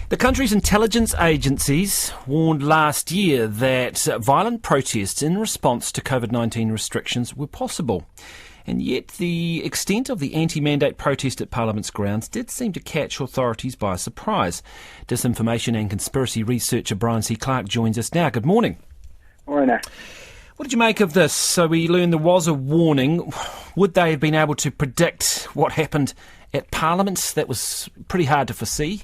The country's intelligence agencies warned last year that violent protests in response to COVID-19 restrictions were possible. And yet the extent of the anti-mandate protest at Parliament's grounds did seem to catch authorities by surprise. Disinformation and conspiracy researcher Byron Clark joins us now. Good morning. Morning. What did you make of this? So we learned there was a warning. Would they have been able to predict what happened at Parliament? That was pretty hard to foresee.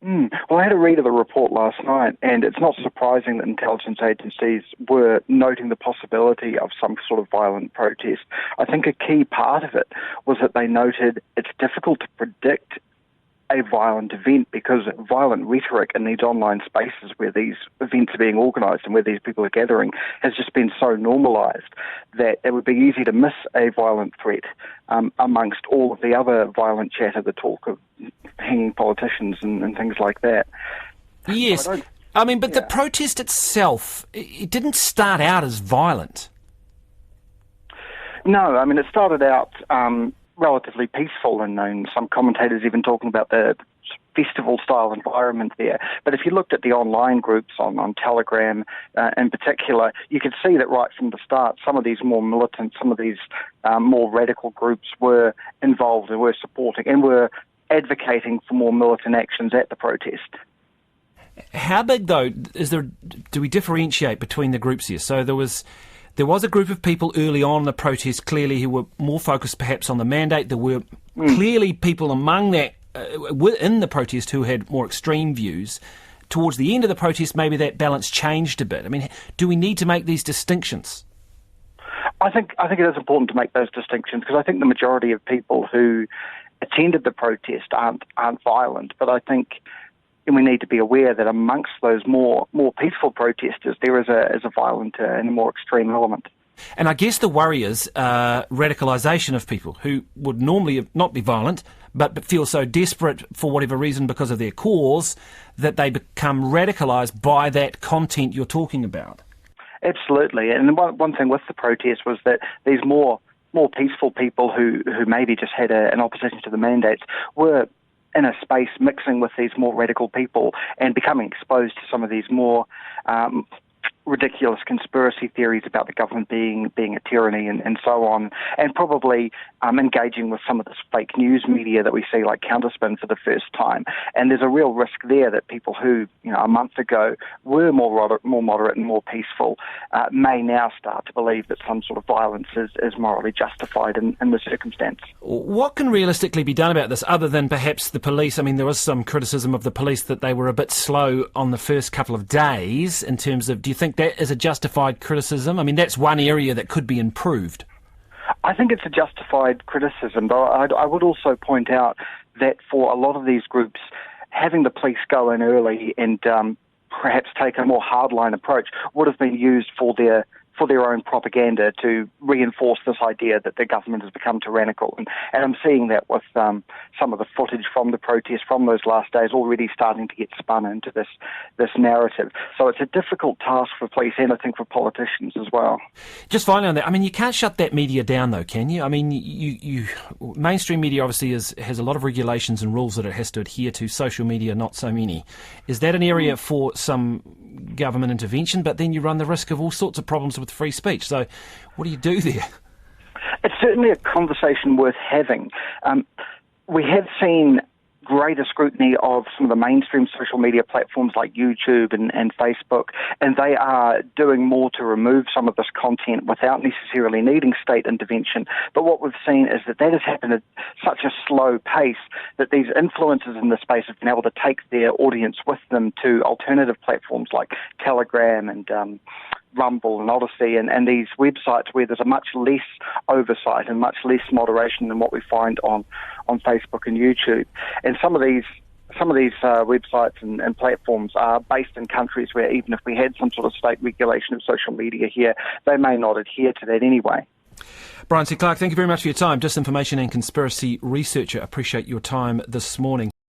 Well, I had a read of the report last night, and it's not surprising that intelligence agencies were noting the possibility of some sort of violent protest. I think a key part of it was that they noted it's difficult to predict a violent event because violent rhetoric in these online spaces where these events are being organised and where these people are gathering has just been so normalised that it would be easy to miss a violent threat amongst all of the other violent chatter, the talk of hanging politicians and things like that. Yes, but the protest itself, it didn't start out as violent. No, it started out relatively peaceful, and some commentators even talking about the festival-style environment there. But if you looked at the online groups on Telegram in particular, you could see that right from the start, some of these more militant, some of these more radical groups were involved and were supporting and were advocating for more militant actions at the protest. How big, though, do we differentiate between the groups here? So there was a group of people early on in the protest, clearly, who were more focused perhaps on the mandate. There were clearly people among that, in the protest, who had more extreme views. Towards the end of the protest, maybe that balance changed a bit. Do we need to make these distinctions? I think it is important to make those distinctions, because I think the majority of people who attended the protest aren't violent, but I think we need to be aware that amongst those more peaceful protesters, there is a violent and a more extreme element. And I guess the worry is radicalisation of people who would normally not be violent, but feel so desperate for whatever reason because of their cause that they become radicalised by that content you're talking about. Absolutely. And one thing with the protest was that these more peaceful people who maybe just had an opposition to the mandates were in a space mixing with these more radical people and becoming exposed to some of these more ridiculous conspiracy theories about the government being a tyranny and so on, and probably engaging with some of this fake news media that we see like Counterspin for the first time. And there's a real risk there that people who, a month ago were more moderate and more peaceful may now start to believe that some sort of violence is morally justified in the circumstance. What can realistically be done about this other than perhaps the police? There was some criticism of the police that they were a bit slow on the first couple of days in terms of, do you think that is a justified criticism? That's one area that could be improved. I think it's a justified criticism, but I would also point out that for a lot of these groups, having the police go in early and perhaps take a more hardline approach would have been used for their own propaganda to reinforce this idea that the government has become tyrannical. And I'm seeing that with some of the footage from the protest from those last days already starting to get spun into this narrative. So it's a difficult task for police and I think for politicians as well. Just finally on that, you can't shut that media down though, can you? You mainstream media obviously has a lot of regulations and rules that it has to adhere to. Social media, not so many. Is that an area for some government intervention? But then you run the risk of all sorts of problems with free speech. So what do you do there? It's certainly a conversation worth having. We have seen greater scrutiny of some of the mainstream social media platforms like YouTube and Facebook, and they are doing more to remove some of this content without necessarily needing state intervention. But what we've seen is that has happened at such a slow pace that these influencers in the space have been able to take their audience with them to alternative platforms like Telegram and Rumble and Odyssey and these websites where there's a much less oversight and much less moderation than what we find on Facebook and YouTube. And some of these websites and platforms are based in countries where even if we had some sort of state regulation of social media here, they may not adhere to that anyway. Byron Clark, thank you very much for your time. Disinformation and conspiracy researcher. Appreciate your time this morning.